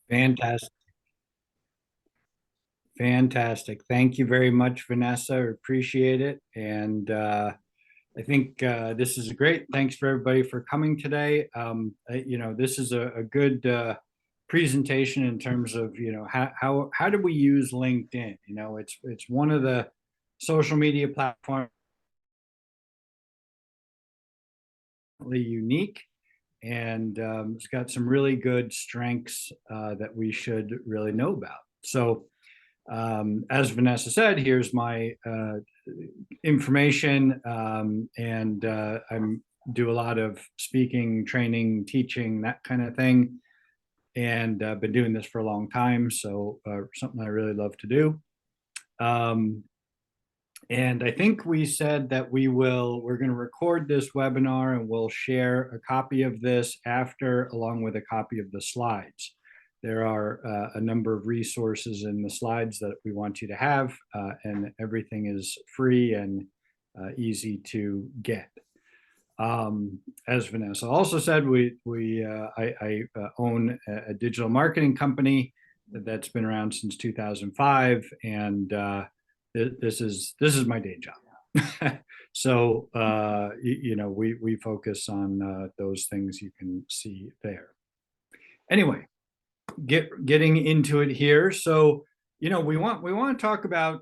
Fantastic. Fantastic. Thank you very much, Vanessa. I appreciate it. And I think this is great. Thanks for everybody for coming today. This is a good presentation in terms of, how do we use LinkedIn? It's one of the social media platforms unique, and it's got some really good strengths that we should really know about. So as Vanessa said, here's my information, and I do a lot of speaking, training, teaching, that kind of thing, and I've been doing this for a long time, so something I really love to do. And I think we said that we're going to record this webinar and we'll share a copy of this after, along with a copy of the slides. There are a number of resources in the slides that we want you to have, and everything is free and easy to get. As Vanessa also said, I own a digital marketing company that's been around since 2005, and this is my day job. So we focus on those things you can see there. Anyway, getting into it here. So we want to talk about,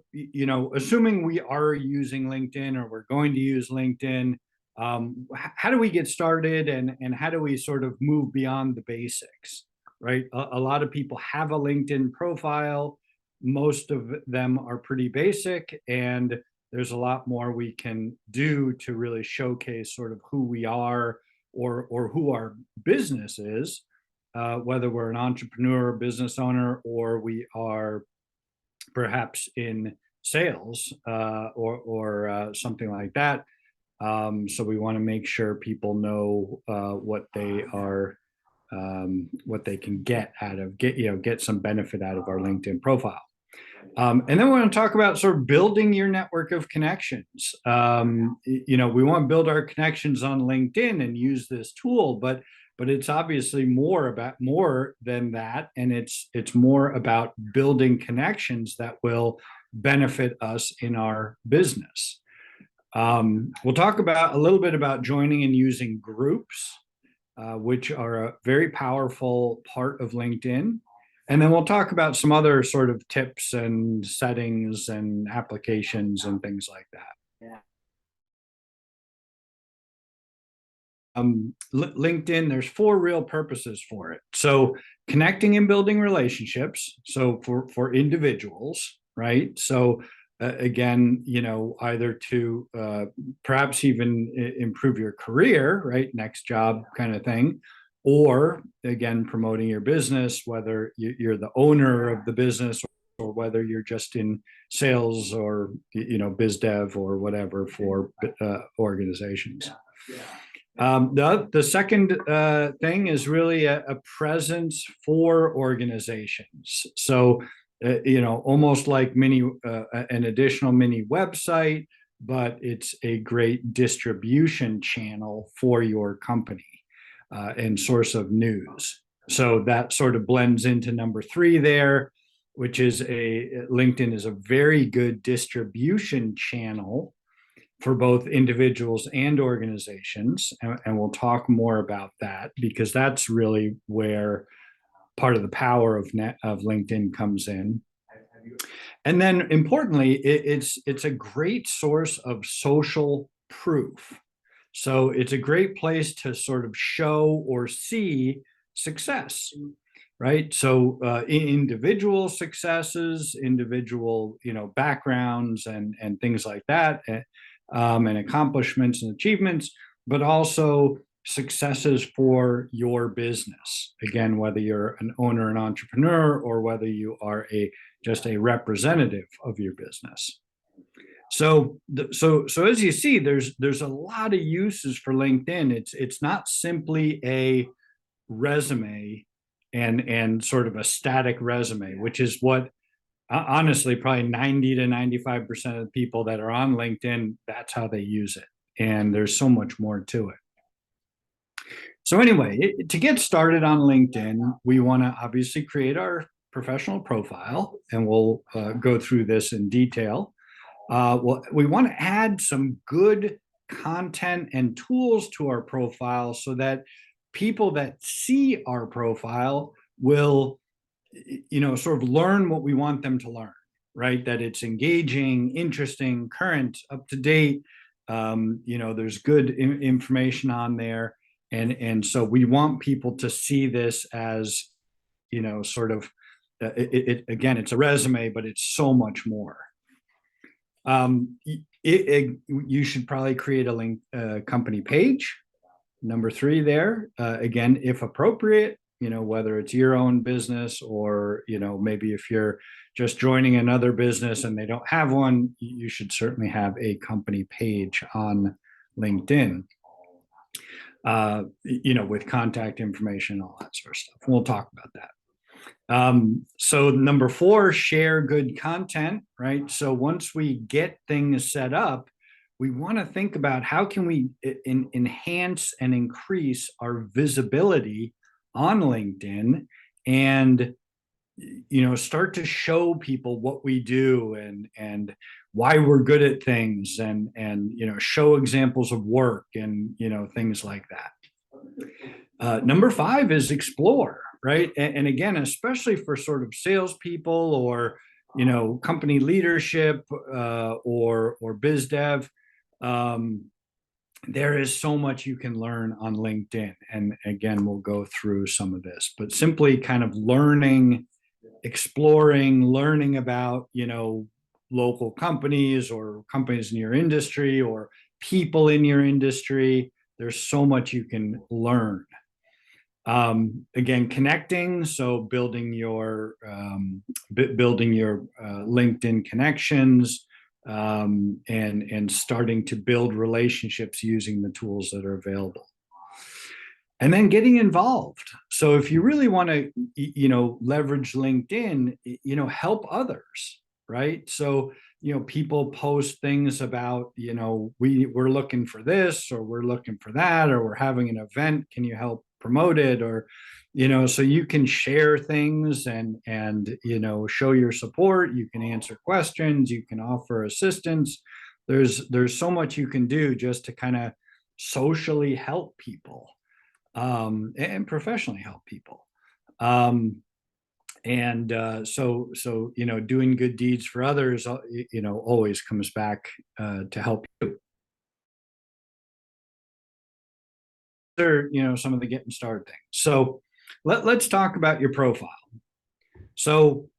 assuming we are using LinkedIn or we're going to use LinkedIn, how do we get started, and how do we sort of move beyond the basics, right? A lot of people have a LinkedIn profile. Most of them are pretty basic, and there's a lot more we can do to really showcase sort of who we are, or who our business is, whether we're an entrepreneur, business owner, or we are perhaps in sales, or something like that. So we want to make sure people know what they are, what they can get some benefit out of our LinkedIn profile. And then we want to talk about sort of building your network of connections. We want to build our connections on LinkedIn and use this tool, but it's obviously more than that, and it's more about building connections that will benefit us in our business. We'll talk about a little bit about joining and using groups, which are a very powerful part of LinkedIn. And then we'll talk about some other sort of tips and settings and applications and things like that. Yeah. LinkedIn, there's four real purposes for it. So connecting and building relationships. So for individuals, right? So again, either to perhaps even improve your career, right? Next job kind of thing. Or again, promoting your business, whether you're the owner of the business or whether you're just in sales or, biz dev or whatever for organizations. The second thing is really a presence for organizations. So, almost like an additional mini website, but it's a great distribution channel for your company. And source of news. So that sort of blends into number 3 there, which is LinkedIn is a very good distribution channel for both individuals and organizations. And we'll talk more about that, because that's really where part of the power of LinkedIn comes in. And then importantly, it's a great source of social proof. So it's a great place to sort of show or see success, right? So individual successes, individual, backgrounds and things like that, and accomplishments and achievements, but also successes for your business. Again, whether you're an owner, an entrepreneur, or whether you are just a representative of your business. So as you see, there's a lot of uses for LinkedIn. It's not simply a resume and sort of a static resume, which is what honestly probably 90 to 95% of the people that are on LinkedIn, that's how they use it. And there's so much more to it. So anyway, to get started on LinkedIn, we want to obviously create our professional profile, and we'll go through this in detail. Well, we want to add some good content and tools to our profile so that people that see our profile will, sort of learn what we want them to learn, right? That it's engaging, interesting, current, up to date. There's good information on there. And so we want people to see this as, sort of, again, it's a resume, but it's so much more. You should probably create a link company page. Number three there, again, if appropriate, whether it's your own business or, maybe if you're just joining another business and they don't have one, you should certainly have a company page on LinkedIn, with contact information, all that sort of stuff. We'll talk about that. So number four, share good content, right? So once we get things set up, we want to think about how can we enhance and increase our visibility on LinkedIn and, start to show people what we do and why we're good at things and, show examples of work and, things like that. Number five is explore, right? And again, especially for sort of salespeople or, company leadership or biz dev, there is so much you can learn on LinkedIn. And again, we'll go through some of this, but simply kind of exploring, learning about, local companies or companies in your industry or people in your industry. There's so much you can learn. Again, connecting, so building your LinkedIn connections, and starting to build relationships using the tools that are available. And then getting involved. So if you really want to, leverage LinkedIn, help others, right? So, people post things about, we're looking for this, or we're looking for that, or we're having an event. Can you help promote it? Or, so you can share things and, show your support. You can answer questions. You can offer assistance. There's so much you can do just to kind of socially help people, and professionally help people. So doing good deeds for others, always comes back to help you. Some of the getting started things. So let's talk about your profile. So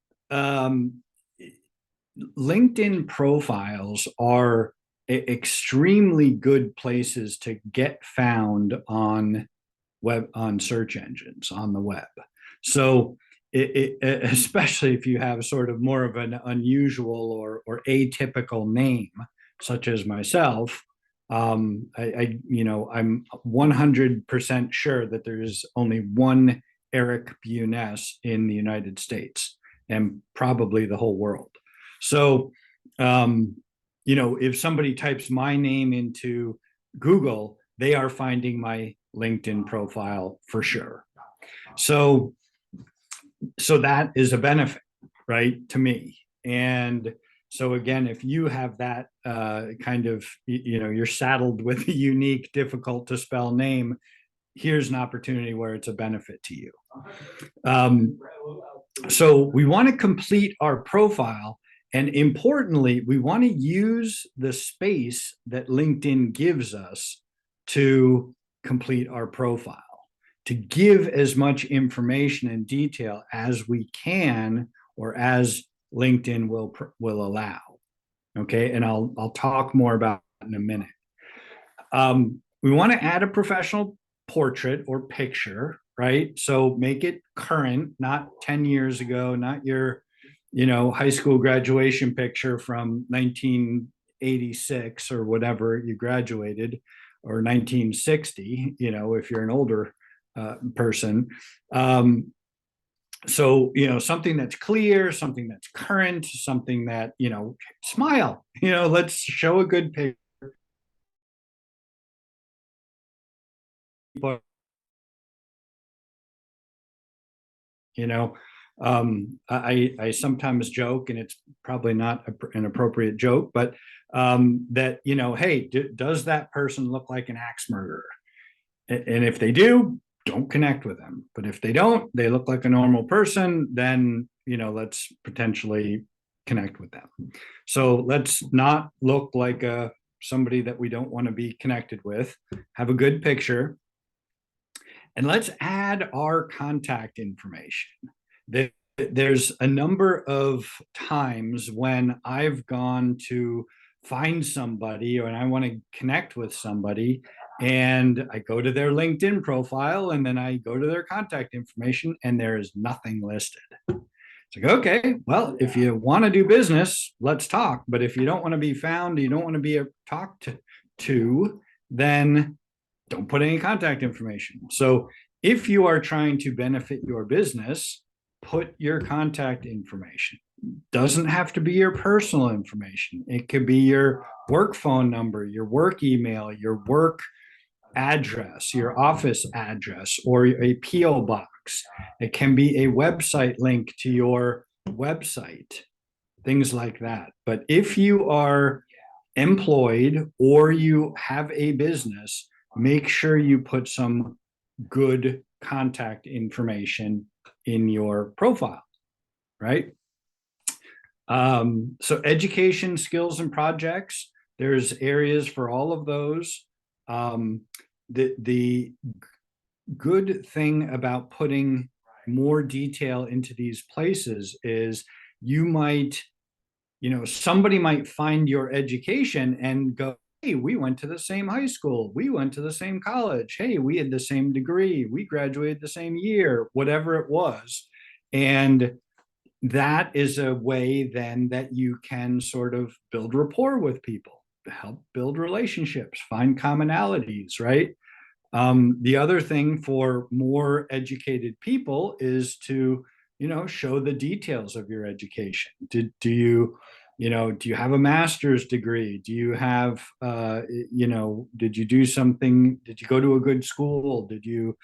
LinkedIn profiles are extremely good places to get found on search engines on the web. So especially if you have sort of more of an unusual or atypical name, such as myself, I'm 100% sure that there's only one Eric Buness in the United States and probably the whole world. So, if somebody types my name into Google, they are finding my LinkedIn profile for sure. So that is a benefit, right, to me. And so again, if you have that kind of, you're saddled with a unique, difficult to spell name, here's an opportunity where it's a benefit to you. So we want to complete our profile. And importantly, we want to use the space that LinkedIn gives us to complete our profile, to give as much information and detail as we can, or as LinkedIn will allow. Okay, and I'll talk more about it in a minute. We want to add a professional portrait or picture, right? So make it current, not 10 years ago, not your, high school graduation picture from 1986 or whatever you graduated, or 1960, if you're an older person. So, something that's clear, something that's current, something that, smile, let's show a good picture. I sometimes joke, and it's probably not an appropriate joke, but that, hey, does that person look like an axe murderer? And if they do, don't connect with them. But if they don't, they look like a normal person, then, let's potentially connect with them. So let's not look like somebody that we don't want to be connected with. Have a good picture. And let's add our contact information. There's a number of times when I've gone to find somebody, or I want to connect with somebody, and I go to their LinkedIn profile, and then I go to their contact information, and there is nothing listed. It's like, okay, well, if you want to do business, let's talk. But if you don't want to be found, you don't want to be talked to, then don't put any contact information. So if you are trying to benefit your business, put your contact information. Doesn't have to be your personal information. It could be your work phone number, your work email, your work address, your office address, or a PO box. It can be a website link to your website, things like that. But if you are employed or you have a business, make sure you put some good contact information in your profile, right? So education, skills, and projects, there's areas for all of those. The good thing about putting more detail into these places is somebody might find your education and go, hey, we went to the same high school, we went to the same college, hey, we had the same degree, we graduated the same year, whatever it was. And that is a way then that you can sort of build rapport with people, help build relationships, find commonalities, right? The other thing for more educated people is to, show the details of your education. Do you have a master's degree? Do you have, did you do something? Did you go to a good school? Did you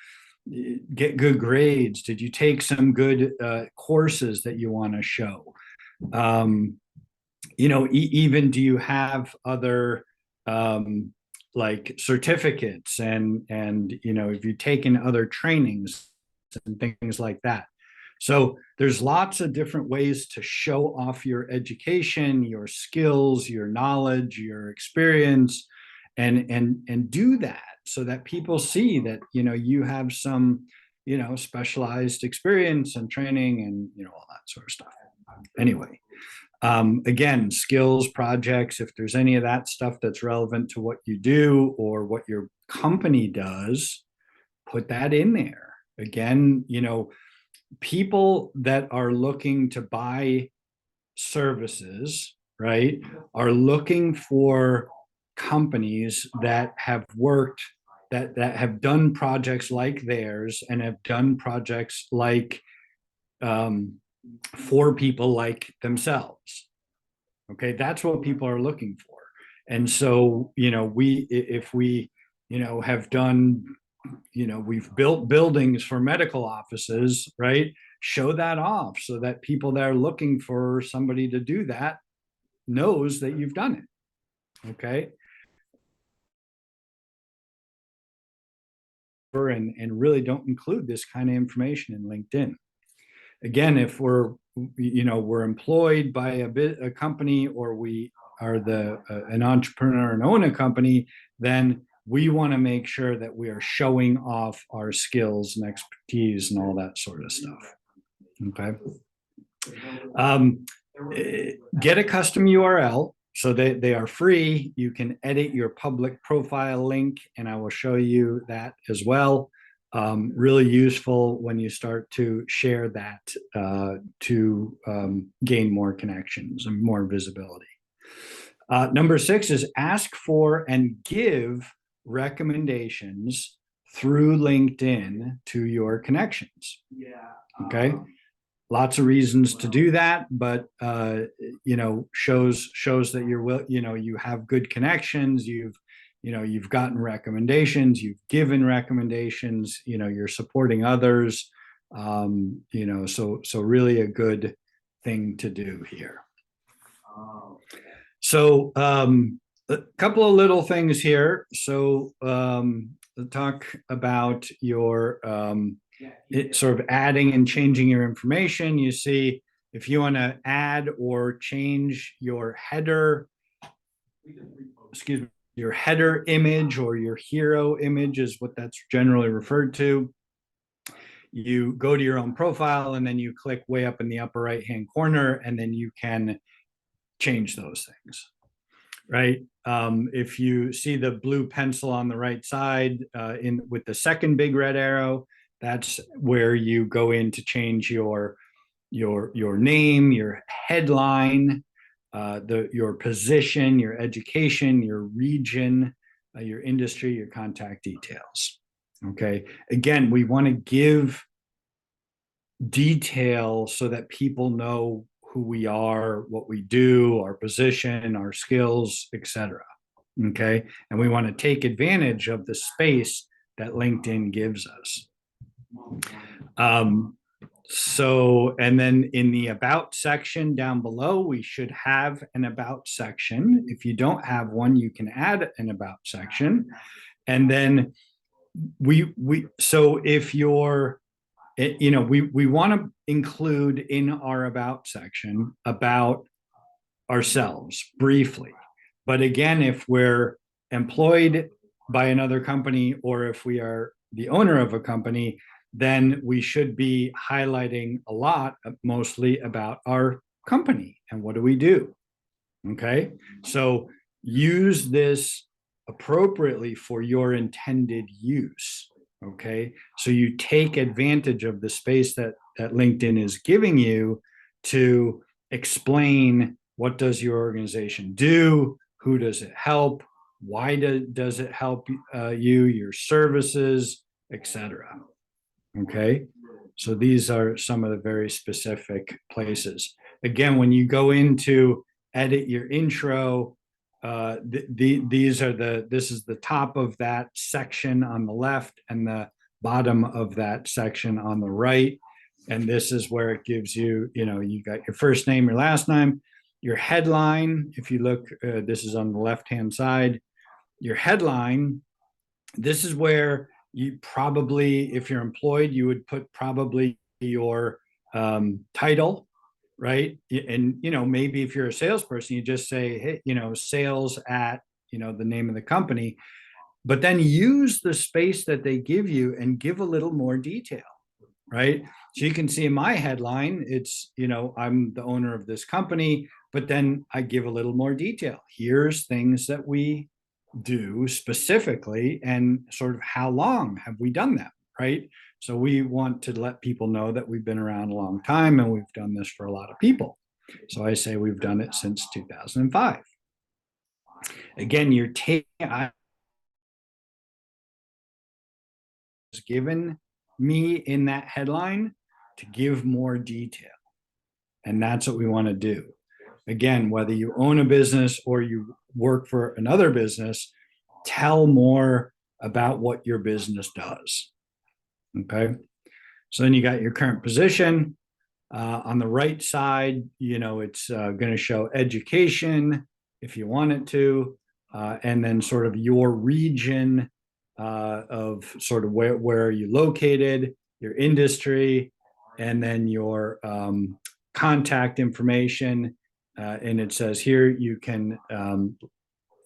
get good grades? Did you take some good courses that you want to show? Even do you have other like certificates and if you've taken other trainings and things like that. So there's lots of different ways to show off your education, your skills, your knowledge, your experience, and do that so that people see that you have some specialized experience and training and all that sort of stuff. Anyway, again, skills, projects, if there's any of that stuff that's relevant to what you do or what your company does, put that in there. Again, people that are looking to buy services, right, are looking for companies that have worked, that have done projects like theirs and have done projects like for people like themselves. Okay, that's what people are looking for. And so, if we, have done, we've built buildings for medical offices, right? Show that off so that people that are looking for somebody to do that knows that you've done it. Okay. And really don't include this kind of information in LinkedIn. Again, if we're employed by a company, or we are an entrepreneur and own a company, then we want to make sure that we are showing off our skills and expertise and all that sort of stuff. Okay. Get a custom URL. So they are free. You can edit your public profile link, and I will show you that as well. Really useful when you start to share that to gain more connections and more visibility. Number 6 is ask for and give recommendations through LinkedIn to your connections. Okay. Lots of reasons to do that, but shows that you have good connections. You've gotten recommendations, you've given recommendations, you're supporting others. So really a good thing to do here. So a couple of little things here. So talk about your sort of adding and changing your information. You see, if you want to add or change your header, your header image or your hero image is what that's generally referred to. You go to your own profile and then you click way up in the upper right hand corner, and then you can change those things, right? If you see the blue pencil on the right side with the second big red arrow, that's where you go in to change your name, your headline, your position, your education, your region, your industry, your contact details. Okay. Again, we want to give detail so that people know who we are, what we do, our position, our skills, etc. Okay. And we want to take advantage of the space that LinkedIn gives us. And then in the about section down below, we should have an about section. If you don't have one, you can add an about section. And then so if you're, we want to include in our about section about ourselves briefly. But again, if we're employed by another company, or if we are the owner of a company, then we should be highlighting a lot, mostly about our company and what do we do. Okay. So use this appropriately for your intended use. Okay. So you take advantage of the space that LinkedIn is giving you to explain what does your organization do, who does it help, why does it help you, your services, etc. Okay. So these are some of the very specific places. Again, when you go into edit your intro, this is the top of that section on the left and the bottom of that section on the right. And this is where it gives you, you got your first name, your last name, your headline. If you look, this is on the left-hand side, your headline. This is where you probably, if you're employed, you would put probably your title, right? And, maybe if you're a salesperson, you just say, hey, sales at, the name of the company, but then use the space that they give you and give a little more detail, right? So you can see in my headline, it's, I'm the owner of this company, but then I give a little more detail. Here's things that we do specifically and sort of how long have we done that, right? So we want to let people know that we've been around a long time and we've done this for a lot of people. So I say we've done it since 2005. Again, you're taking, given me in that headline to give more detail. And that's what we want to do. Again, whether you own a business or you work for another business, tell more about what your business does. Okay. So then you got your current position. On the right side, it's going to show education if you want it to, and then sort of your region of sort of where are you located, your industry, and then your contact information. And it says here you can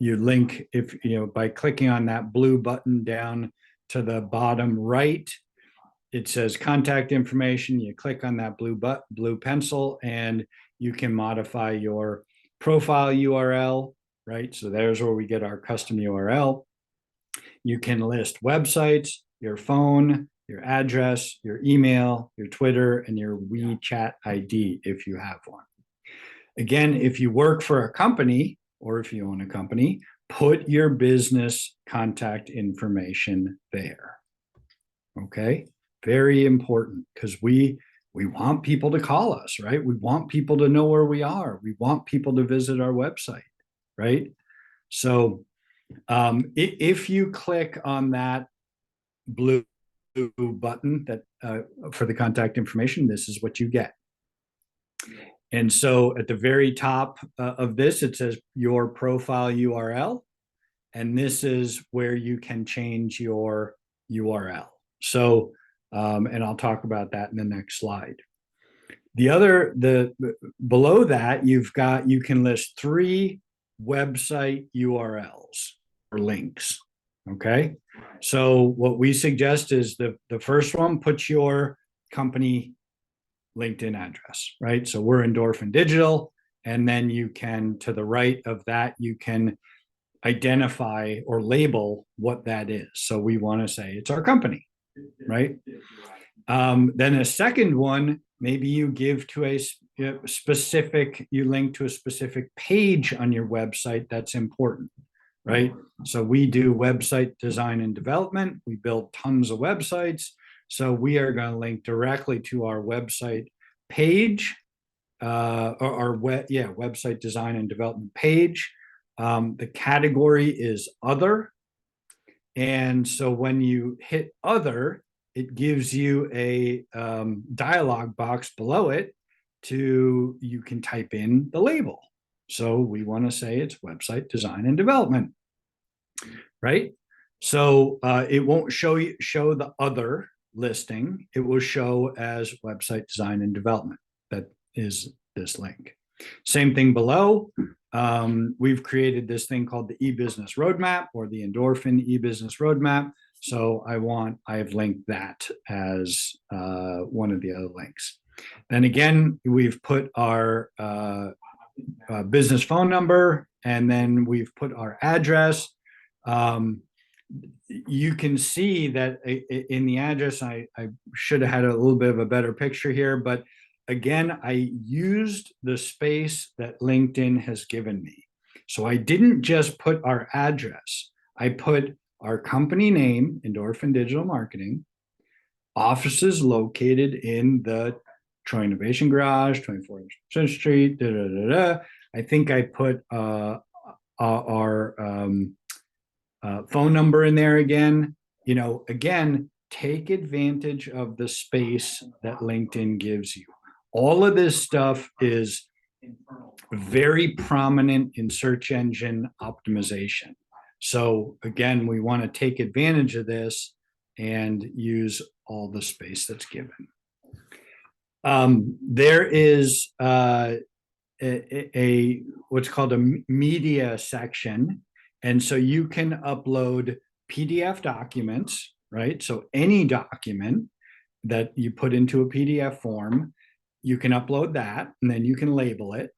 you link if by clicking on that blue button down to the bottom right. It says contact information. You click on that blue pencil and you can modify your profile URL, right? So there's where we get our custom URL. You can list websites, your phone, your address, your email, your Twitter, and your WeChat ID if you have one. Again, if you work for a company or if you own a company, put your business contact information there. Okay, very important because we want people to call us, right? We want people to know where we are. We want people to visit our website, right? So if you click on that blue button that for the contact information, this is what you get. And so at the very top of this, it says your profile URL. And this is where you can change your URL. So, and I'll talk about that in the next slide. Below that, you can list 3 website URLs or links. Okay. So what we suggest is the first one, put your company LinkedIn address, right? So we're Endorphin Digital. And then you can, to the right of that, you can identify or label what that is. So we want to say it's our company, right? Then a second one, maybe you give to a specific, you link to a specific page on your website that's important, right? So we do website design and development. We build tons of websites. So we are going to link directly to our website page, website design and development page. The category is other. And so when you hit other, it gives you a dialog box below it you can type in the label. So we want to say it's website design and development, right? So it won't show the other listing. It will show as website design and development. That is this link. Same thing below. We've created this thing called the e-business roadmap or the Endorphin e-business roadmap. So I've linked that as one of the other links. Then again, we've put our business phone number, and then we've put our address. You can see that in the address, I should have had a little bit of a better picture here, but again, I used the space that LinkedIn has given me. So I didn't just put our address. I put our company name, Endorphin Digital Marketing, offices located in the Troy Innovation Garage, 24th Street, da, da, da, da. I think I put our phone number in there again. Again, take advantage of the space that LinkedIn gives you. All of this stuff is very prominent in search engine optimization. So again, we want to take advantage of this and use all the space that's given. There is what's called a media section. And so you can upload PDF documents, right? So any document that you put into a PDF form, you can upload that and then you can label it,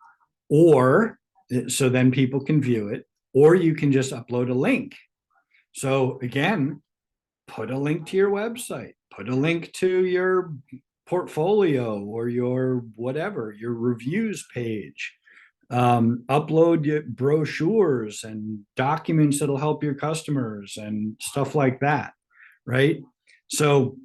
or so then people can view it, or you can just upload a link. So again, put a link to your website, put a link to your portfolio or your whatever, your reviews page. Upload your brochures and documents that'll help your customers and stuff like that, right? So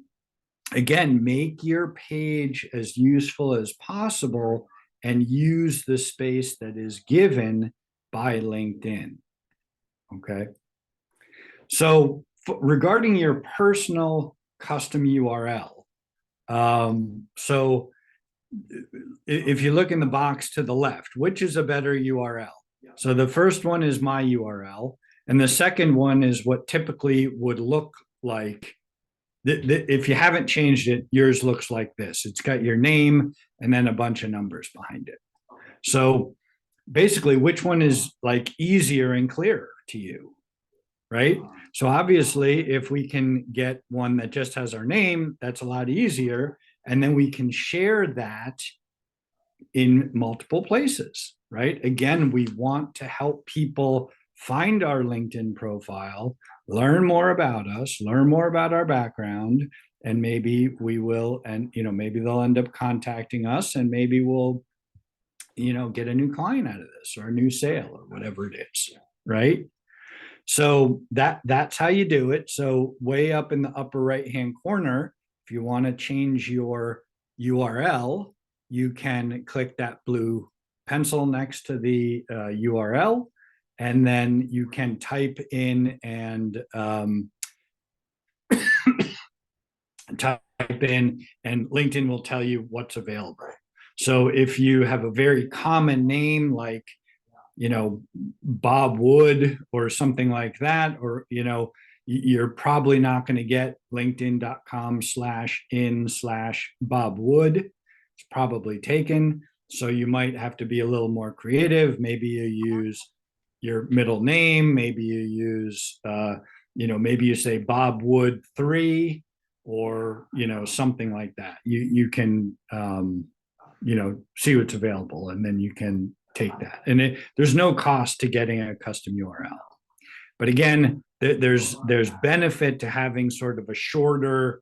again, make your page as useful as possible and use the space that is given by LinkedIn. Okay. So regarding your personal custom URL, so if you look in the box to the left, which is a better URL? So the first one is my URL, and the second one is what typically would look like. If you haven't changed it, yours looks like this. It's got your name and then a bunch of numbers behind it. So basically, which one is like easier and clearer to you, right? So obviously, if we can get one that just has our name, that's a lot easier. And then we can share that in multiple places, right? Again, we want to help people find our LinkedIn profile, learn more about us, learn more about our background, and maybe we will, and maybe they'll end up contacting us, and maybe we'll, get a new client out of this or a new sale or whatever it is, right? So that's how you do it. So way up in the upper right-hand corner, if you want to change your URL, you can click that blue pencil next to the URL, and then you can type in and type in, and LinkedIn will tell you what's available. So if you have a very common name like, Bob Wood or something like that, or, you're probably not going to get linkedin.com/in/Bob Wood. It's probably taken. So you might have to be a little more creative. Maybe you use your middle name. Maybe you use, maybe you say Bob Wood 3, or, something like that. You can, see what's available, and then you can take that. And there's no cost to getting a custom URL. But again, there's benefit to having sort of a shorter,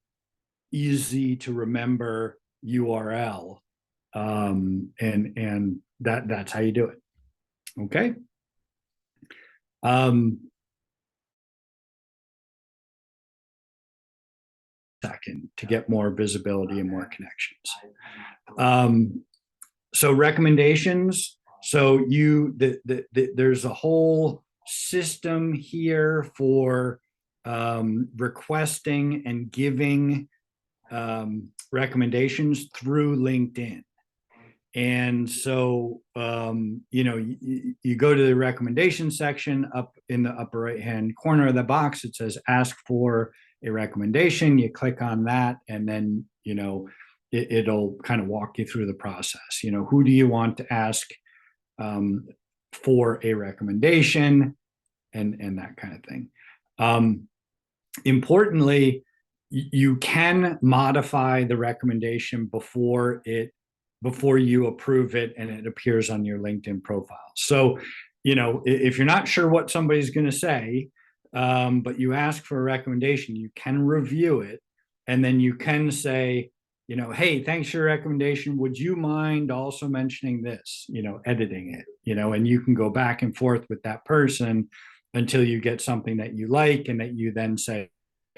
easy to remember URL, and that's how you do it. Okay. Second, to get more visibility and more connections. So recommendations. So there's a whole system here for requesting and giving recommendations through LinkedIn. And so, you go to the recommendation section up in the upper right-hand corner of the box. It says ask for a recommendation. You click on that, and then, it'll kind of walk you through the process. Who do you want to ask for a recommendation, and that kind of thing. Importantly, you can modify the recommendation before you approve it and it appears on your LinkedIn profile. So, if you're not sure what somebody's going to say, but you ask for a recommendation, you can review it, and then you can say, hey, thanks for your recommendation. Would you mind also mentioning this, editing it, and you can go back and forth with that person until you get something that you like, and that you then say,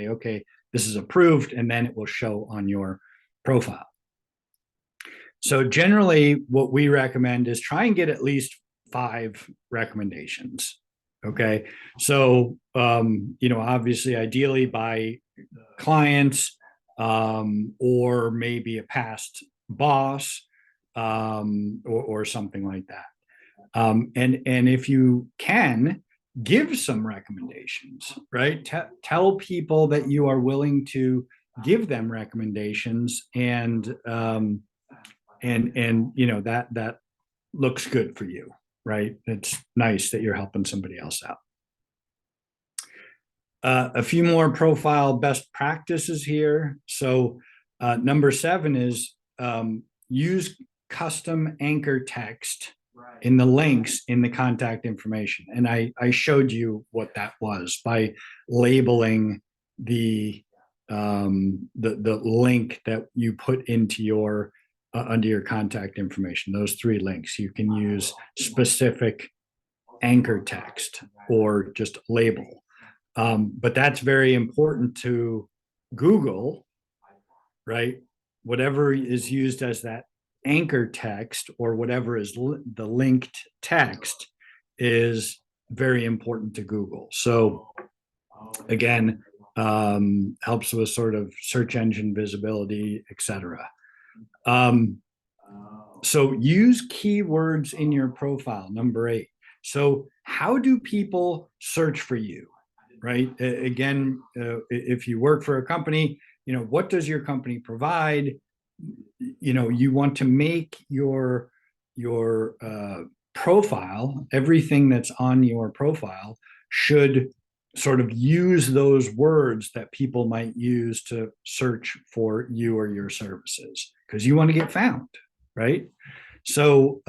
okay, this is approved, and then it will show on your profile. So generally what we recommend is try and get at least 5 recommendations. Okay. So, obviously ideally by clients, or maybe a past boss, or something like that. And if you can, give some recommendations, right? Tell people that you are willing to give them recommendations, and that looks good for you, right? It's nice that you're helping somebody else out. A few more profile best practices here. So number 7 is use custom anchor text in the links in the contact information. And I showed you what that was by labeling the link that you put into your under your contact information. Those 3 links, you can use specific anchor text or just label. But that's very important to Google, right? Whatever is used as that anchor text, or whatever is the linked text, is very important to Google. So again, helps with sort of search engine visibility, etc. So use keywords in your profile, number 8. So how do people search for you, right? Again, if you work for a company, what does your company provide? You want to make your profile, everything that's on your profile should sort of use those words that people might use to search for you or your services, because you want to get found, right? So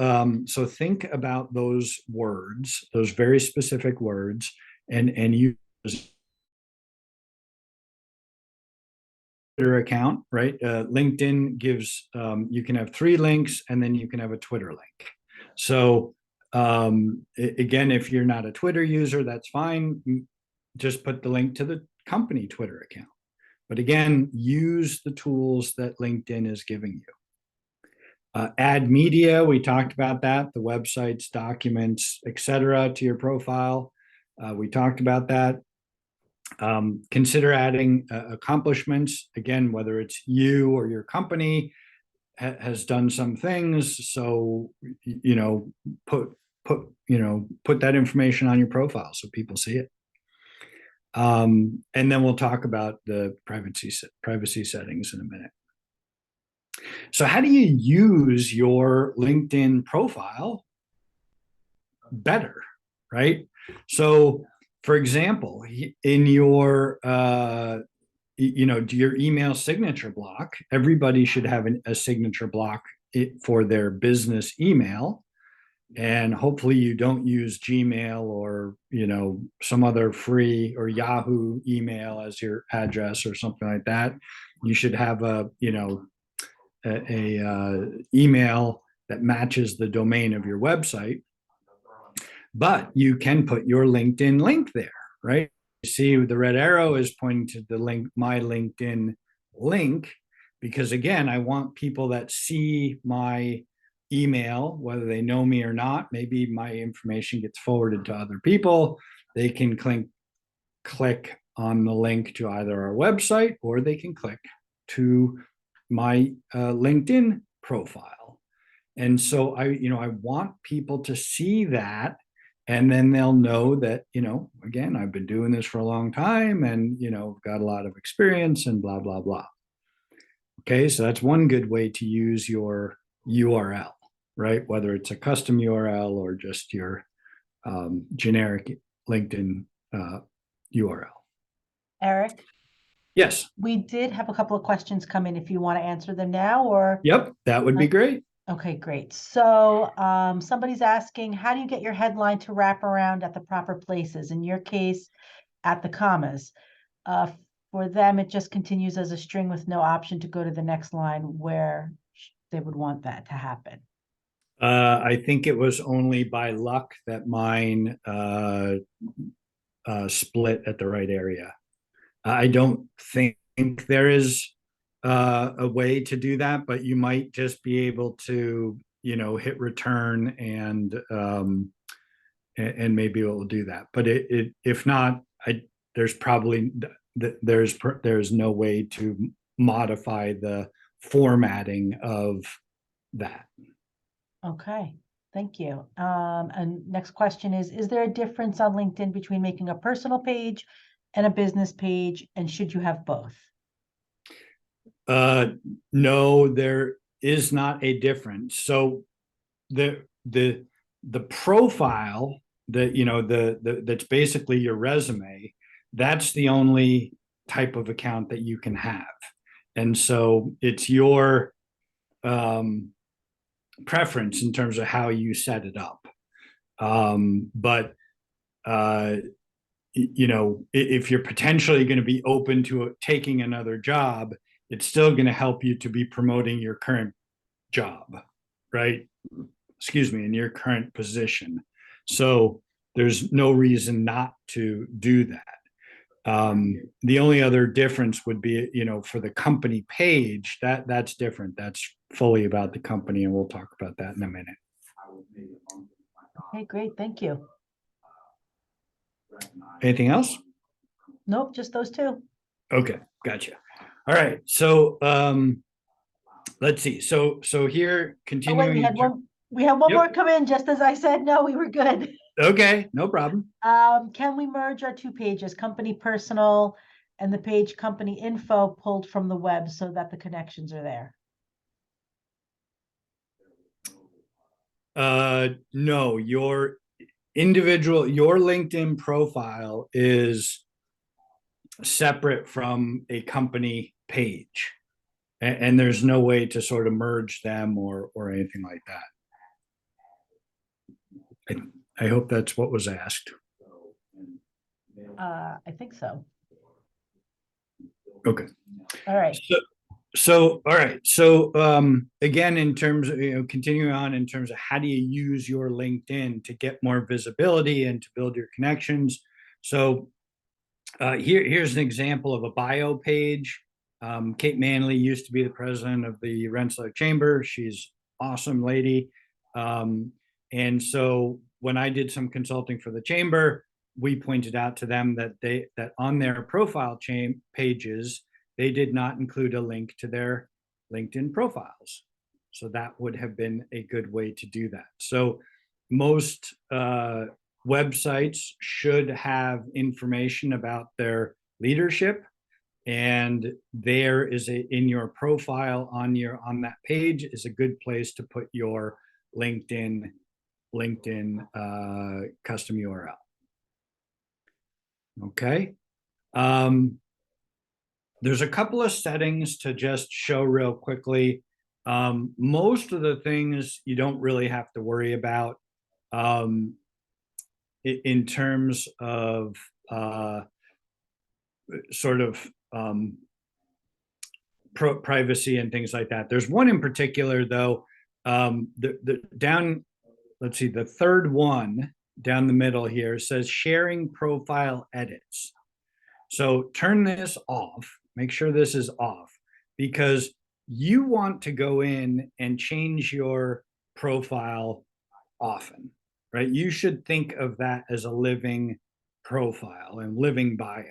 think about those words, those very specific words, and use Twitter account, right? LinkedIn gives, you can have 3 links, and then you can have a Twitter link. So again, if you're not a Twitter user, that's fine. Just put the link to the company Twitter account. But again, use the tools that LinkedIn is giving you. Add media, we talked about that, the websites, documents, etc., to your profile. We talked about that. Consider adding accomplishments, again, whether it's you or your company has done some things. So, you know, put that information on your profile so people see it. And then we'll talk about the privacy settings in a minute. So how do you use your LinkedIn profile better, right? So, for example, in your your email signature block, everybody should have a signature block for their business email. And hopefully you don't use Gmail or, some other free or Yahoo email as your address or something like that. You should have a email that matches the domain of your website. But you can put your LinkedIn link there, right? You see the red arrow is pointing to the link, my LinkedIn link, because again, I want people that see my email, whether they know me or not, maybe my information gets forwarded to other people. They can click on the link to either our website, or they can click to my LinkedIn profile. And so I want people to see that, and then they'll know that, again, I've been doing this for a long time and, got a lot of experience and blah, blah, blah. Okay, so that's one good way to use your URL, right? Whether it's a custom URL or just your generic LinkedIn URL. Eric? Yes. We did have a couple of questions come in if you want to answer them now, or? Yep, that would be great. Okay, great. So somebody's asking, how do you get your headline to wrap around at the proper places? In your case, at the commas. For them, it just continues as a string with no option to go to the next line where they would want that to happen. I think it was only by luck that mine split at the right area. I don't think there is a way to do that, but you might just be able to, hit return and maybe it will do that. But if not, there's probably there's no way to modify the formatting of that. Okay, thank you. And next question is there a difference on LinkedIn between making a personal page and a business page, and should you have both? No, there is not a difference. So the profile that that's basically your resume, that's the only type of account that you can have. And so it's your preference in terms of how you set it up. But if you're potentially going to be open to taking another job, it's still going to help you to be promoting your current job, right? Excuse me, in your current position. So there's no reason not to do that. The only other difference would be, for the company page, that's different. That's fully about the company, and we'll talk about that in a minute. Okay, great. Thank you. Anything else? Nope, just those two. Okay, gotcha. All right. So let's see. So here, continuing. Oh, wait, we had one more come in just as I said no, we were good. Okay, no problem. Can we merge our two pages, company personal and the page company info, pulled from the web so that the connections are there? No, your LinkedIn profile is separate from a company page, and there's no way to sort of merge them or anything like that. I hope that's what was asked. I think so. Okay. All right. So all right. So again, in terms of, continuing on in terms of how do you use your LinkedIn to get more visibility and to build your connections. So here's an example of a bio page. Kate Manley used to be the president of the Rensselaer Chamber. She's an awesome lady. And so when I did some consulting for the chamber, we pointed out to them that that on their profile chain pages, they did not include a link to their LinkedIn profiles. So that would have been a good way to do that. So most websites should have information about their leadership, and there is in your profile on that page is a good place to put your LinkedIn custom URL. Okay. There's a couple of settings to just show real quickly. Most of the things you don't really have to worry about in terms of sort of privacy and things like that. There's one in particular, though, the down, let's see, the third one down the middle here says sharing profile edits. So turn this off, make sure this is off, because you want to go in and change your profile often, right? You should think of that as a living profile and living bio,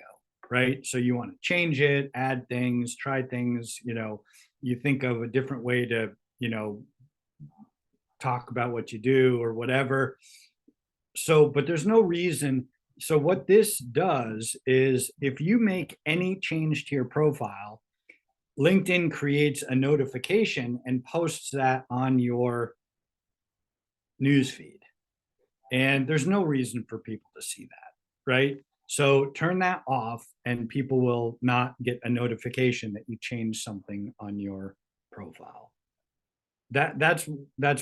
right? So you want to change it, add things, try things, you think of a different way to, talk about what you do or whatever. So, but there's no reason. So what this does is if you make any change to your profile, LinkedIn creates a notification and posts that on your newsfeed. And there's no reason for people to see that, right? So turn that off and people will not get a notification that you changed something on your profile. That's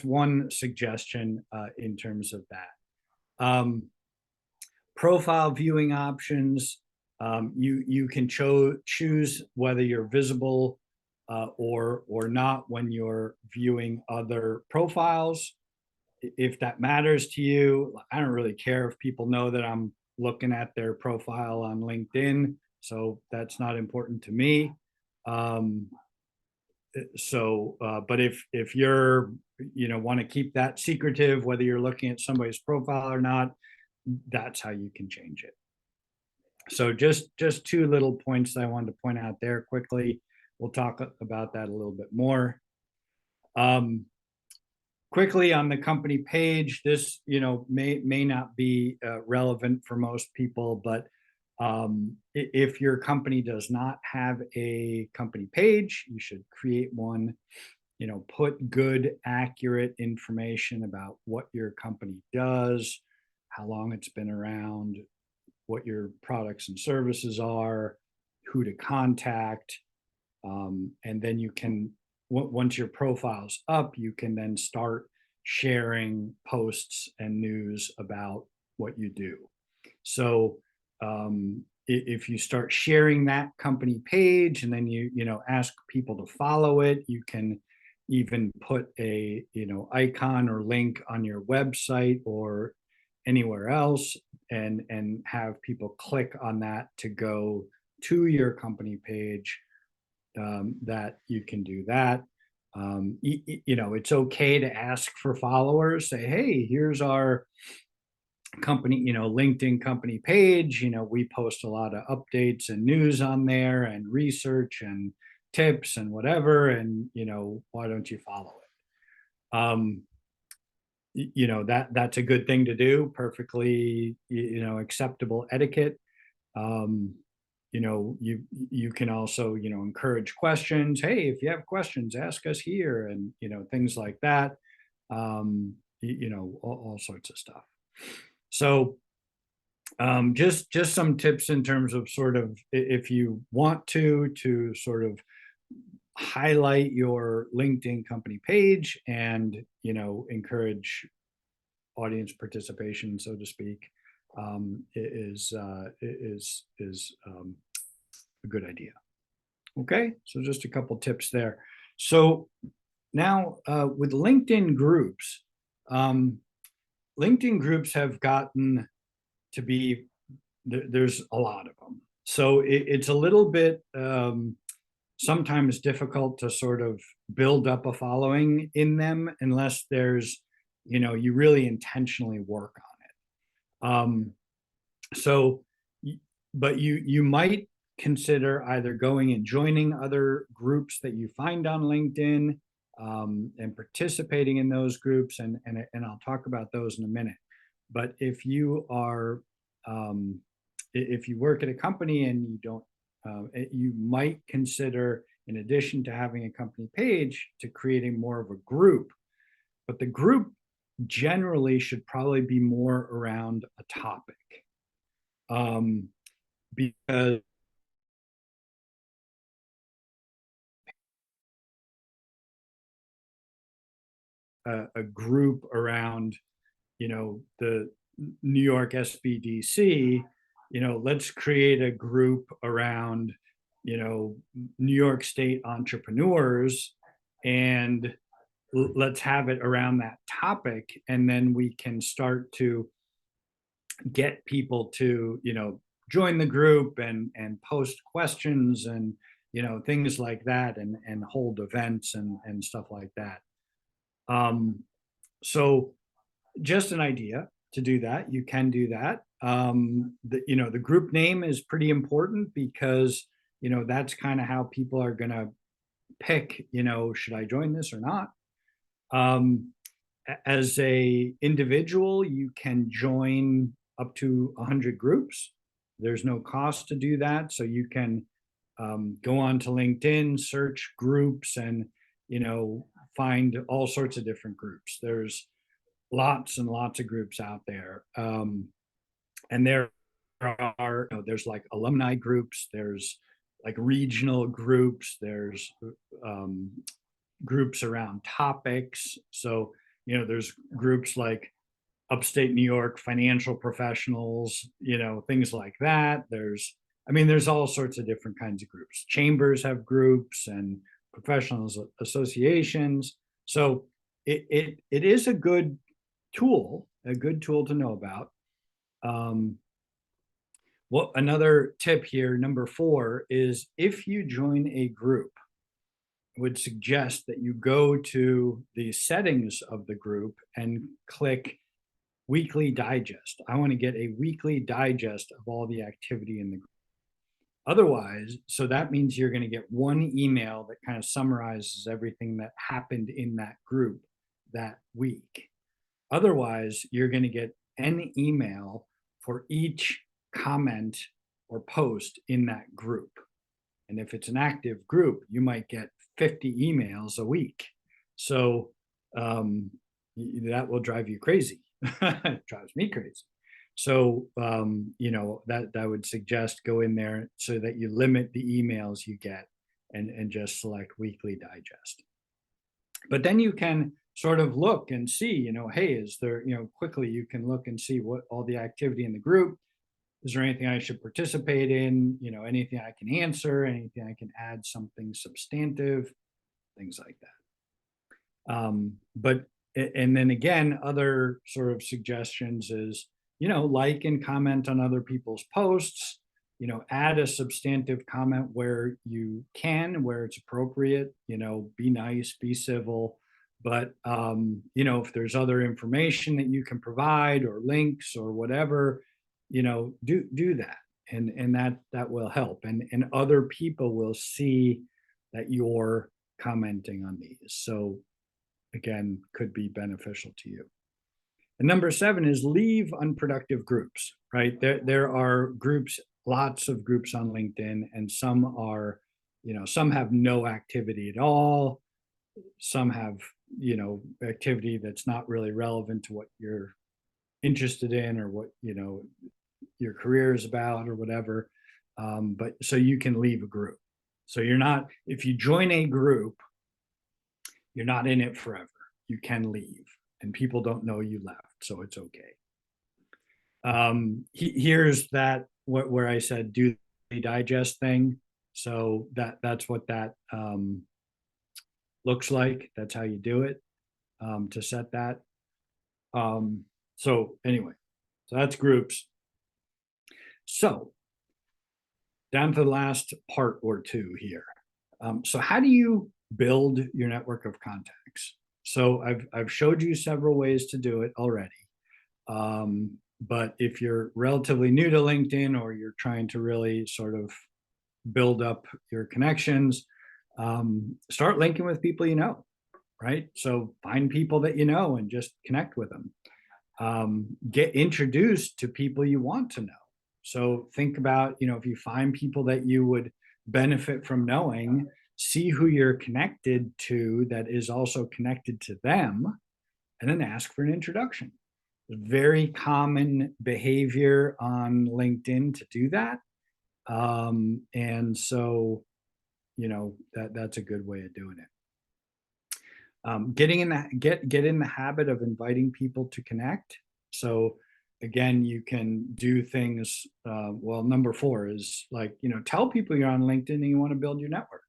one suggestion in terms of that. Profile viewing options, you can choose whether you're visible or not when you're viewing other profiles. If that matters to you, I don't really care if people know that I'm looking at their profile on LinkedIn, so that's not important to me. But if you're, want to keep that secretive, whether you're looking at somebody's profile or not, that's how you can change it. So just two little points that I wanted to point out there quickly. We'll talk about that a little bit more. Quickly on the company page, this may not be relevant for most people, but if your company does not have a company page, you should create one. Put good, accurate information about what your company does, how long it's been around, what your products and services are, who to contact, and then you can, once your profile's up, you can then start sharing posts and news about what you do. So if you start sharing that company page and then you ask people to follow it, you can even put a icon or link on your website or anywhere else and have people click on that to go to your company page. That you can do that. It's okay to ask for followers. Say, hey, here's our company, LinkedIn company page. We post a lot of updates and news on there and research and tips and whatever. And, why don't you follow it? That's a good thing to do. Perfectly, acceptable etiquette. You can also encourage questions. Hey, if you have questions, ask us here, and things like that. All sorts of stuff. So just some tips in terms of sort of if you want to sort of highlight your LinkedIn company page and encourage audience participation, so to speak. Is a good idea. Okay, so just a couple tips there. So now with LinkedIn groups have gotten to be, there's a lot of them. So it's a little bit sometimes difficult to sort of build up a following in them unless there's, you really intentionally work on it. So, but you might consider either going and joining other groups that you find on LinkedIn, and participating in those groups, and I'll talk about those in a minute. But if you are, if you work at a company and you don't, you might consider, in addition to having a company page, to creating more of a group. But the group generally should probably be more around a topic, because a group around, the New York SBDC, let's create a group around, New York State entrepreneurs, and let's have it around that topic, and then we can start to get people to, join the group and post questions and, things like that, and hold events and stuff like that. Um, so just an idea to do that. You can do that. The group name is pretty important because, that's kind of how people are going to pick, should I join this or not? Um, as a individual, you can join up to 100 groups. There's no cost to do that. So you can, go on to LinkedIn, search groups, and, find all sorts of different groups. There's lots and lots of groups out there. And there are, there's like alumni groups, there's like regional groups, there's, um, groups around topics. So, there's groups like upstate New York financial professionals, things like that. There's all sorts of different kinds of groups. Chambers have groups and professionals associations. So it is a good tool to know about. Um, what another tip here, number 4, is if you join a group, would suggest that you go to the settings of the group and click weekly digest. I want to get a weekly digest of all the activity in the group. Otherwise, so that means you're going to get one email that kind of summarizes everything that happened in that group that week. Otherwise, you're going to get an email for each comment or post in that group. And if it's an active group, you might get 50 emails a week. So that will drive you crazy. It drives me crazy. So that would suggest go in there so that you limit the emails you get, and just select weekly digest. But then you can sort of look and see, hey, is there, quickly you can look and see what all the activity in the group. Is there anything I should participate in? Anything I can answer, anything I can add something substantive, things like that. But and then again, other sort of suggestions is, like and comment on other people's posts, add a substantive comment where you can, where it's appropriate, be nice, be civil. But if there's other information that you can provide or links or whatever, do that. And that will help. And other people will see that you're commenting on these. So again, could be beneficial to you. And number 7 is leave unproductive groups, right? There are groups, lots of groups on LinkedIn, and some are, some have no activity at all. Some have, activity that's not really relevant to what you're interested in, or what, your career is about, or whatever. But so you can leave a group. So you're not, if you join a group, you're not in it forever. You can leave, and people don't know you left, so it's okay. Here's that where I said do the digest thing. So that's what that looks like. That's how you do it, to set that. So anyway, so that's groups. So down to the last part or two here. So how do you build your network of contacts? So I've showed you several ways to do it already. But if you're relatively new to LinkedIn, or you're trying to really sort of build up your connections, start linking with people you know, right? So find people that you know and just connect with them. Get introduced to people you want to know. So think about, if you find people that you would benefit from knowing, see who you're connected to that is also connected to them, and then ask for an introduction. Very common behavior on LinkedIn to do that. And so, that's a good way of doing it. Getting in the get in the habit of inviting people to connect. So again, you can do things. Well, number 4 is like, tell people you're on LinkedIn and you want to build your network,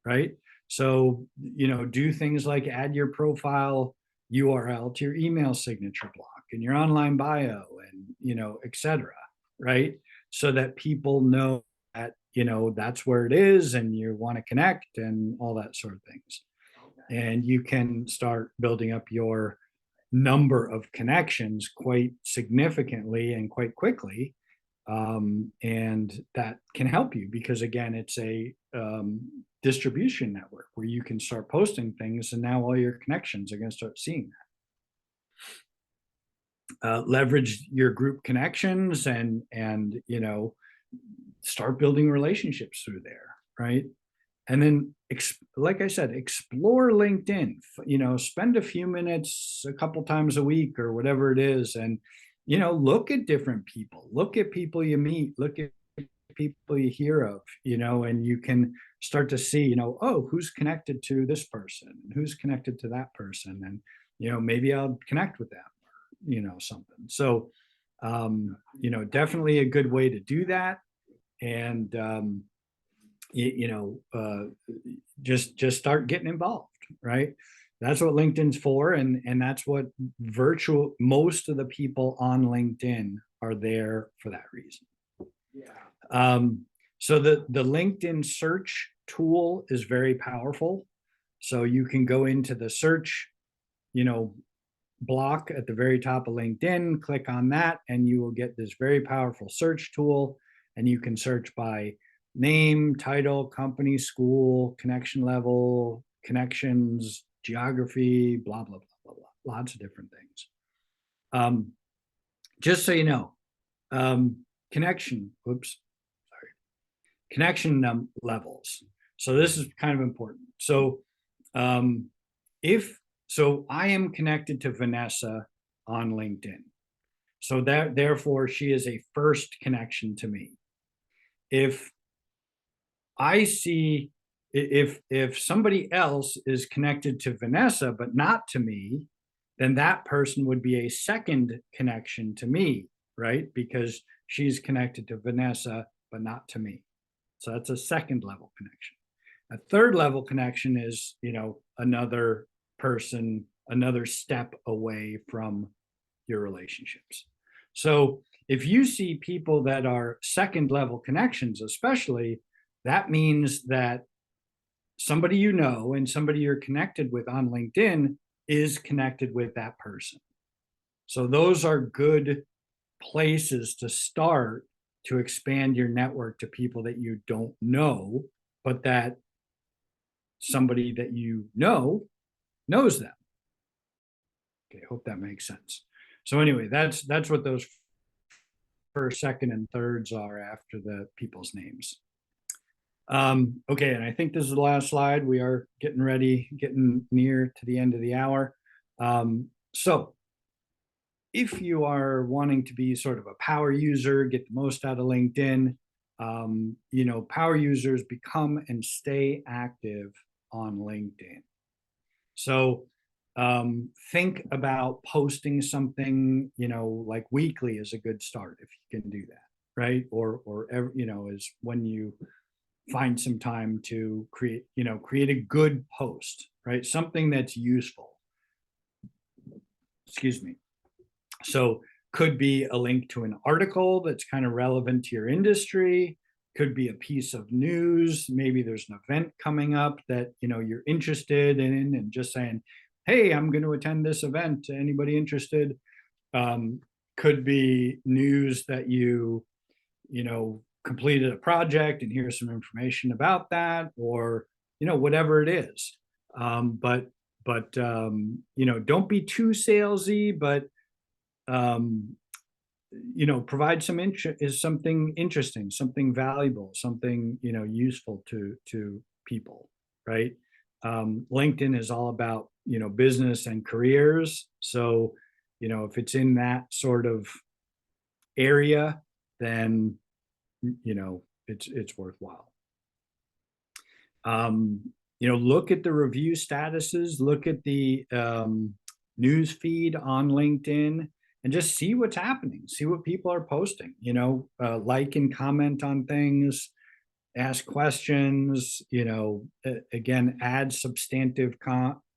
right? So, do things like add your profile URL to your email signature block and your online bio, and etc. Right? So that people know that that's where it is and you want to connect and all that sort of things. And you can start building up your number of connections quite significantly and quite quickly. And that can help you because, again, it's a distribution network where you can start posting things, and now all your connections are going to start seeing that. Leverage your group connections and start building relationships through there, right? And then, like I said, explore LinkedIn. Spend a few minutes a couple times a week or whatever it is, and look at different people. Look at people you meet. Look at people you hear of. And you can start to see, oh, who's connected to this person, and who's connected to that person, and maybe I'll connect with them, or something. So, definitely a good way to do that, and just start getting involved, right? That's what LinkedIn's for, and that's what most of the people on LinkedIn are there for that reason. So the LinkedIn search tool is very powerful. So you can go into the search block at the very top of LinkedIn, click on that, and you will get this very powerful search tool, and you can search by name, title, company, school, connection level, connections, geography, blah, blah, blah, blah, blah. Lots of different things. Just so you know, connection levels. So this is kind of important. So so I am connected to Vanessa on LinkedIn. So therefore she is a first connection to me. If somebody else is connected to Vanessa but not to me, then that person would be a second connection to me, right? Because she's connected to Vanessa but not to me. So that's a second level connection. A third level connection is, another person, another step away from your relationships. So if you see people that are second level connections, especially, that means that somebody you know and somebody you're connected with on LinkedIn is connected with that person. So those are good places to start to expand your network to people that you don't know, but that somebody that you know knows them. Okay, hope that makes sense. So anyway, that's what those first, second, and thirds are after the people's names. Okay, and I think this is the last slide. We are getting near to the end of the hour. So if you are wanting to be sort of a power user, get the most out of LinkedIn, power users become and stay active on LinkedIn. So think about posting something, like weekly is a good start if you can do that, right? Or is when you find some time to create a good post, right? Something that's useful. Excuse me. So could be a link to an article that's kind of relevant to your industry, could be a piece of news. Maybe there's an event coming up that you're interested in, and just saying, hey, I'm going to attend this event. Anybody interested? could be news that you know, completed a project and here's some information about that, or, you know, whatever it is. You know, don't be too salesy, but, um, you know, provide some is something interesting, something valuable, something, you know, useful to people, right? LinkedIn is all about, you know, business and careers. So, you know, if it's in that sort of area, then you know it's worthwhile. um you know, look at the review statuses, look at the news feed on LinkedIn, and just see what's happening, see what people are posting, you know, like and comment on things, ask questions, you know, again, add substantive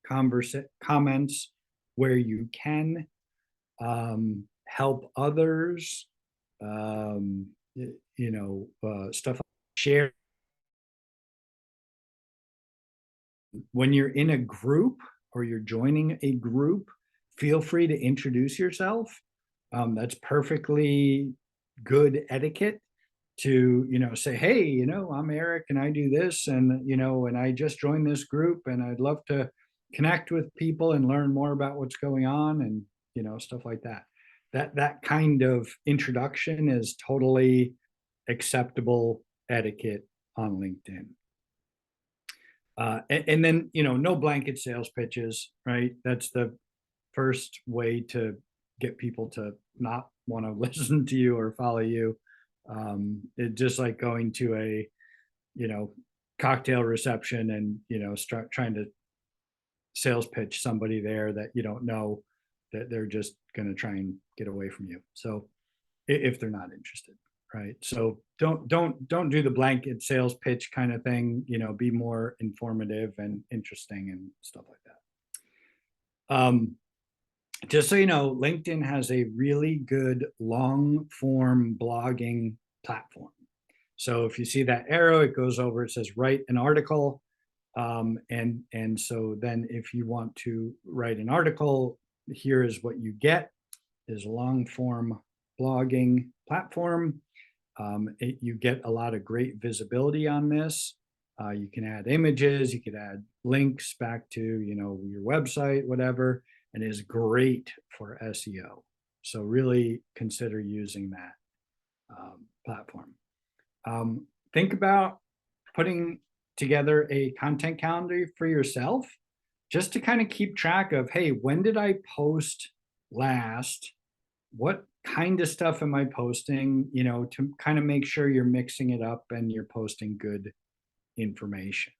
comments where you can, help others, you know, stuff like share. When you're in a group or you're joining a group, feel free to introduce yourself. That's perfectly good etiquette to, you know, say, hey, you know, I'm Eric and I do this, and, you know, and I just joined this group and I'd love to connect with people and learn more about what's going on, and, you know, stuff like that. That kind of introduction is totally acceptable etiquette on LinkedIn. And then, you know, no blanket sales pitches, right? That's the first way to get people to not want to listen to you or follow you. It's just like going to a, you know, cocktail reception and, you know, start trying to sales pitch somebody there that you don't know, that they're just going to try and get away from you. So if they're not interested, right? So don't do the blanket sales pitch kind of thing. You know, be more informative and interesting and stuff like that. Just so you know, LinkedIn has a really good long form blogging platform. So if you see that arrow, it goes over, it says write an article. And so then if you want to write an article, here is what you get, is a long form blogging platform. You get a lot of great visibility on this. You can add images, you could add links back to, you know, your website, whatever, and is great for SEO. So really consider using that platform. Think about putting together a content calendar for yourself, just to kind of keep track of, hey, when did I post last? What kind of stuff am I posting? You know, to kind of make sure you're mixing it up and you're posting good information.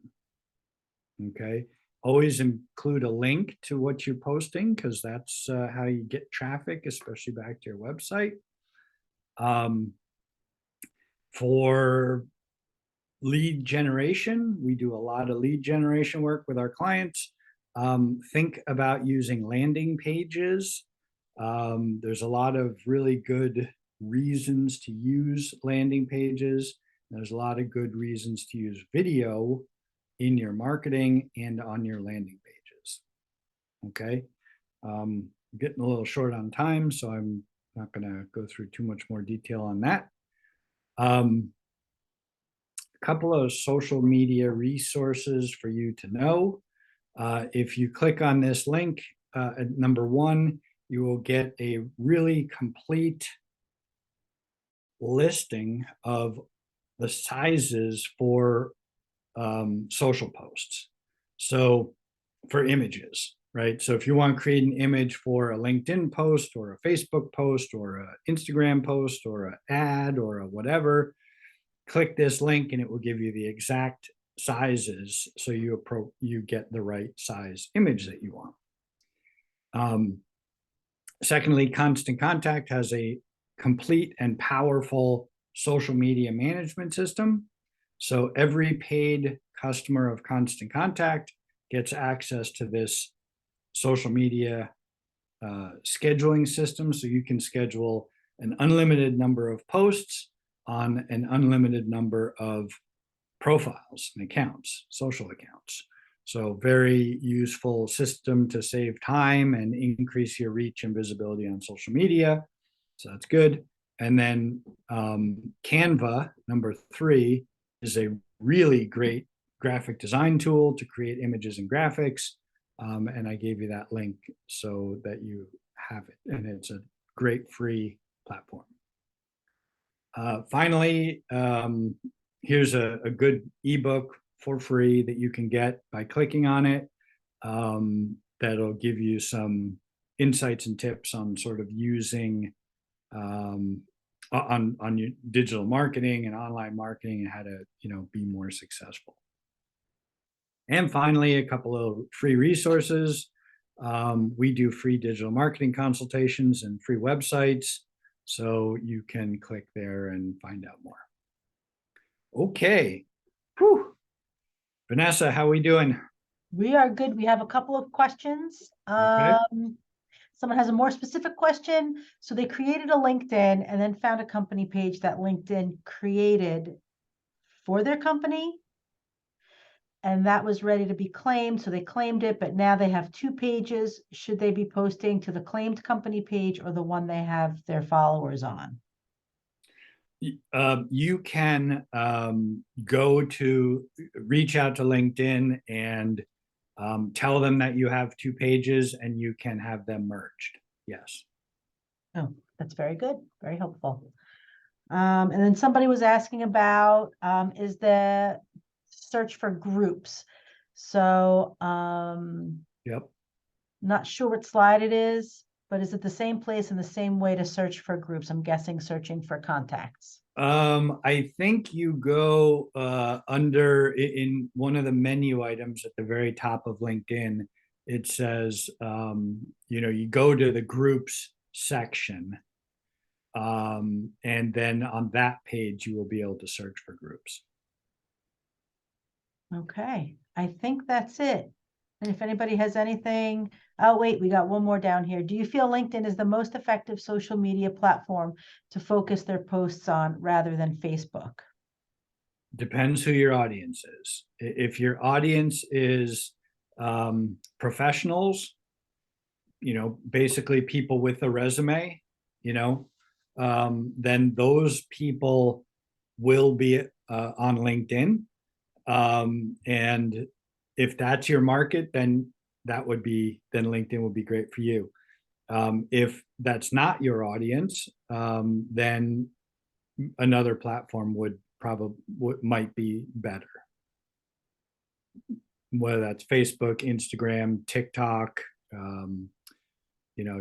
Okay. Always include a link to what you're posting, because that's how you get traffic, especially back to your website. For lead generation, we do a lot of lead generation work with our clients. Think about using landing pages. There's a lot of really good reasons to use landing pages. There's a lot of good reasons to use video in your marketing and on your landing pages. Okay. I'm getting a little short on time, so I'm not going to go through too much more detail on that. A couple of social media resources for you to know. If you click on this link, at number 1, you will get a really complete listing of the sizes for social posts. So for images, right? So if you want to create an image for a LinkedIn post or a Facebook post or an Instagram post or an ad or a whatever, click this link and it will give you the exact sizes, so you get the right size image that you want. Secondly, Constant Contact has a complete and powerful social media management system. So every paid customer of Constant Contact gets access to this social media scheduling system. So you can schedule an unlimited number of posts on an unlimited number of profiles and accounts, social accounts. So very useful system to save time and increase your reach and visibility on social media. So that's good. And then Canva, number 3, is a really great graphic design tool to create images and graphics. And I gave you that link so that you have it. And it's a great free platform. Finally, here's a good ebook for free that you can get by clicking on it. That'll give you some insights and tips on sort of using on your digital marketing and online marketing and how to, be more successful. And finally, a couple of free resources. We do free digital marketing consultations and free websites, so you can click there and find out more. Okay. Whew. Vanessa, how are we doing? We are good. We have a couple of questions. Okay. Someone has a more specific question. So they created a LinkedIn and then found a company page that LinkedIn created for their company. And that was ready to be claimed. So they claimed it, but now they have 2 pages. Should they be posting to the claimed company page or the one they have their followers on? You can reach out to LinkedIn and tell them that you have 2 pages and you can have them merged. Yes. Oh, that's very good. Very helpful. And then somebody was asking about, is the search for groups. So, Yep. not sure what slide it is, but is it the same place and the same way to search for groups? I'm guessing searching for contacts. I think you go under in one of the menu items at the very top of LinkedIn. It says, you go to the groups section. And then on that page, you will be able to search for groups. Okay, I think that's it. And if anybody has anything, oh, wait, we got one more down here. Do you feel LinkedIn is the most effective social media platform to focus their posts on rather than Facebook? Depends who your audience is. If your audience is professionals, basically people with a resume, then those people will be on LinkedIn. And if that's your market, then LinkedIn would be great for you. If that's not your audience, then another platform might be better. Whether that's Facebook, Instagram, TikTok,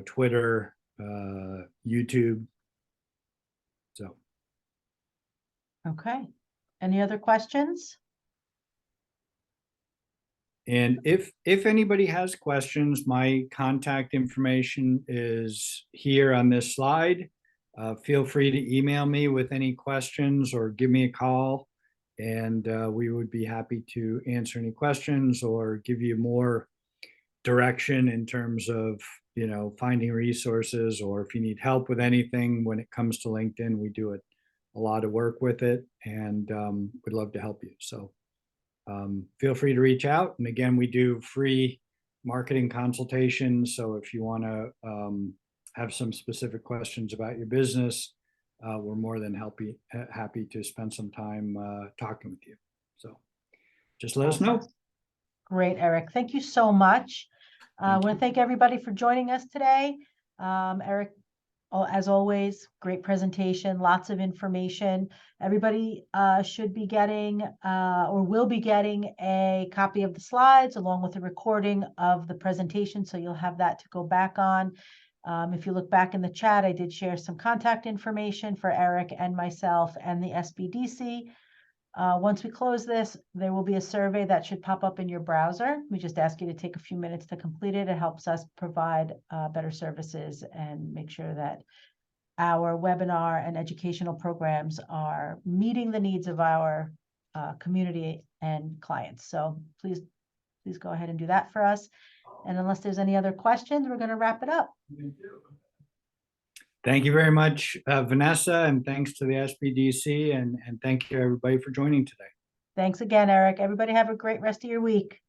Twitter, YouTube. So. Okay. Any other questions? And if anybody has questions, my contact information is here on this slide. Feel free to email me with any questions or give me a call, and we would be happy to answer any questions or give you more direction in terms of finding resources, or if you need help with anything when it comes to LinkedIn. We do a lot of work with it, and we'd love to help you. So feel free to reach out. And again, we do free marketing consultations. So if you want to have some specific questions about your business, we're more than happy to spend some time talking with you. So just let us know. Great, Eric. Thank you so much. I want to thank everybody for joining us today. Eric, as always, great presentation, lots of information. Everybody should be getting or will be getting a copy of the slides along with a recording of the presentation. So you'll have that to go back on. If you look back in the chat, I did share some contact information for Eric and myself and the SBDC. Once we close this, there will be a survey that should pop up in your browser. We just ask you to take a few minutes to complete it. It helps us provide better services and make sure that our webinar and educational programs are meeting the needs of our community and clients. So please go ahead and do that for us. And unless there's any other questions, we're going to wrap it up. Thank you very much, Vanessa, and thanks to the SBDC, and thank you everybody for joining today. Thanks again, Eric. Everybody have a great rest of your week.